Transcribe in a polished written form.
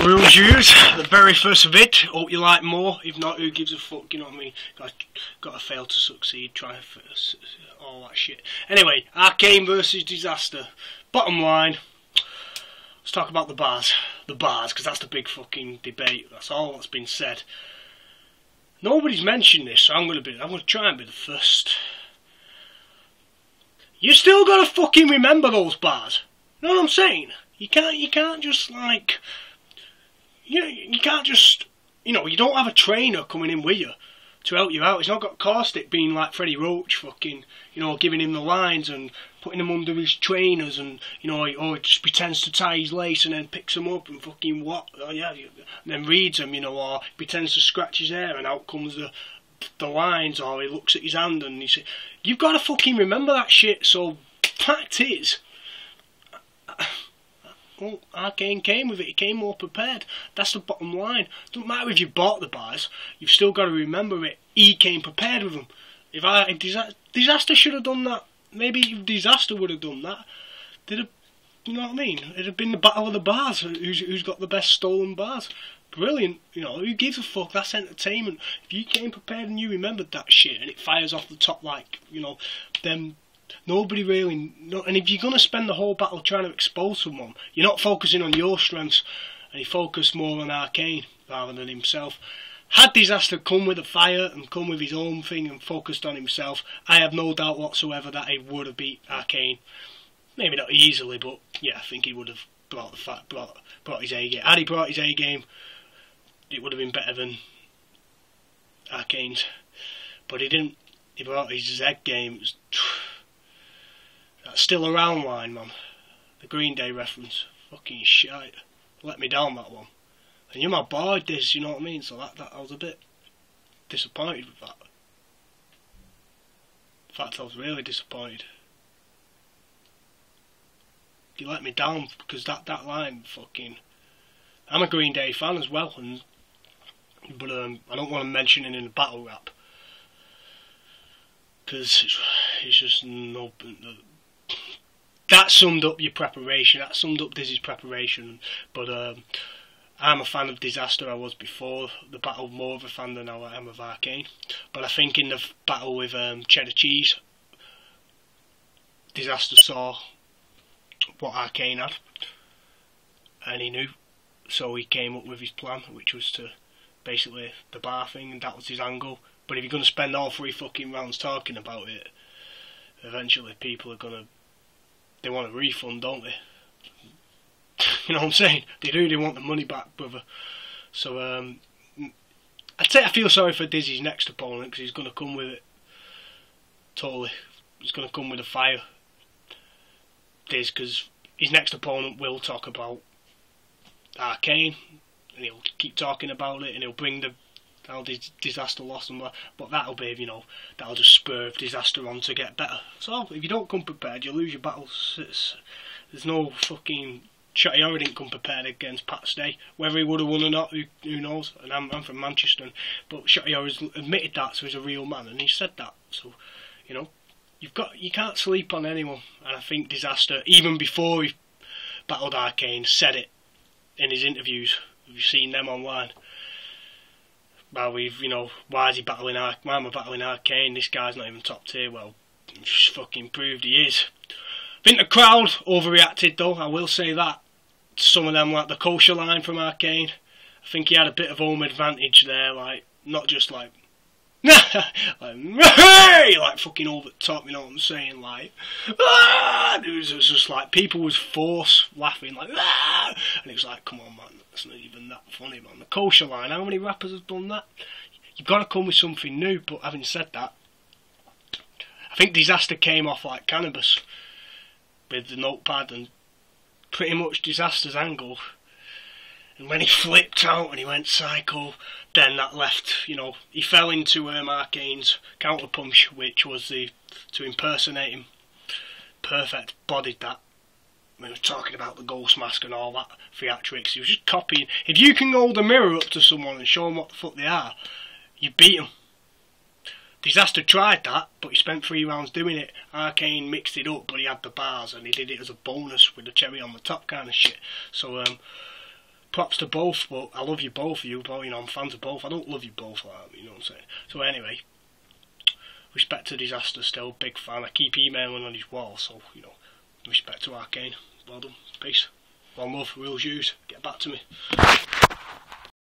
RulesHughes, the very first vid. Hope you like more. If not, who gives a fuck? You know what I mean? Gotta fail to succeed. Try first, all that shit. Anyway, Arcane versus Dizaster. Bottom line, let's talk about the bars. The bars, because that's the big fucking debate. That's all that's been said. Nobody's mentioned this, so I'm gonna try and be the first. You still gotta fucking remember those bars. You know what I'm saying? You can't just like. You can't just, you don't have a trainer coming in with you to help you out. He's not got Caustic being like Freddie Roach, fucking, giving him the lines and putting him under his trainers, and he just pretends to tie his lace and then picks him up and fucking and then reads them, or pretends to scratch his hair and out comes the lines, or he looks at his hand and he says, you've got to fucking remember that shit. So fact is, well, Arcane came with it. He came more prepared. That's the bottom line. Doesn't matter if you bought the bars. You've still got to remember it. He came prepared with them. If Dizaster should have done that. Maybe if Dizaster would have done that, you know what I mean? It'd have been the battle of the bars. Who's got the best stolen bars? Brilliant. Who gives a fuck? That's entertainment. If you came prepared and you remembered that shit and it fires off the top like, then nobody really. And if you're going to spend the whole battle trying to expose someone, you're not focusing on your strengths, and he focused more on Arcane rather than himself. Had Dizaster come with a fire and come with his own thing and focused on himself, I have no doubt whatsoever that he would have beat Arcane. Maybe not easily, but yeah, I think he would have brought his A game. Had he brought his A game, it would have been better than Arcane's. But he didn't. He brought his Z game. That's still around line, man. The Green Day reference. Fucking shite. Let me down, that one. And you're my boy, Diz, you know what I mean? So that I was a bit disappointed with that. In fact, I was really disappointed. You let me down because that line, fucking. I'm a Green Day fan as well, but I don't want to mention it in a battle rap because it's just no. That summed up your preparation. That summed up Dizzy's preparation. But I'm a fan of Dizaster. I was before the battle, more of a fan than I am of Arcane. But I think in the battle with Cheddar Cheese, Dizaster saw what Arcane had, and he knew. So he came up with his plan, which was to basically the bar thing, and that was his angle. But if you're going to spend all 3 fucking rounds talking about it, eventually people are going to. They want a refund, don't they? You know what I'm saying? They do. They want the money back, brother. So I'd say I feel sorry for Dizzy's next opponent because he's going to come with it. Totally, he's going to come with a fire. Diz, because his next opponent will talk about Arcane, and he'll keep talking about it, and he'll bring how Dizaster lost and that, but that'll be, that'll just spur Dizaster on to get better. So if you don't come prepared, you lose your battles. There's no fucking. Shotty didn't come prepared against Pat Stay. Whether he would have won or not, who knows? And I'm from Manchester, but Shotty has admitted that, so he's a real man, and he said that. So you can't sleep on anyone, and I think Dizaster, even before he battled Arcane, said it in his interviews. We've seen them online. Well, why is he battling why am I battling Arcane? This guy's not even top tier. Well, just fucking proved he is. I think the crowd overreacted though, I will say that. Some of them, like the kosher line from Arcane, I think he had a bit of home advantage there, like, not just like, like fucking over the top, you know what I'm saying, like, it was just like, people was forced laughing, like, and it was like, come on man, that's not even that funny, man. The kosher line, how many rappers have done that? You've got to come with something new. But having said that, I think Dizaster came off like cannabis with the notepad and pretty much Dizaster's angle, and when he flipped out and he went psycho, then that left, he fell into Arcane's counterpunch, which was to impersonate him. Perfect, bodied that. We were talking about the ghost mask and all that theatrics. He was just copying. If you can hold a mirror up to someone and show them what the fuck they are, you beat them. Dizaster tried that, but he spent 3 rounds doing it. Arcane mixed it up, but he had the bars, and he did it as a bonus with the cherry on the top kind of shit. So, props to both, but I love you both of you, but you know, I'm fans of both. I don't love you both like that, you know what I'm saying? So anyway, respect to Dizaster still, big fan. I keep emailing on his wall, so you know, respect to Arcane. Well done, peace. One love, RulesHughes, get back to me.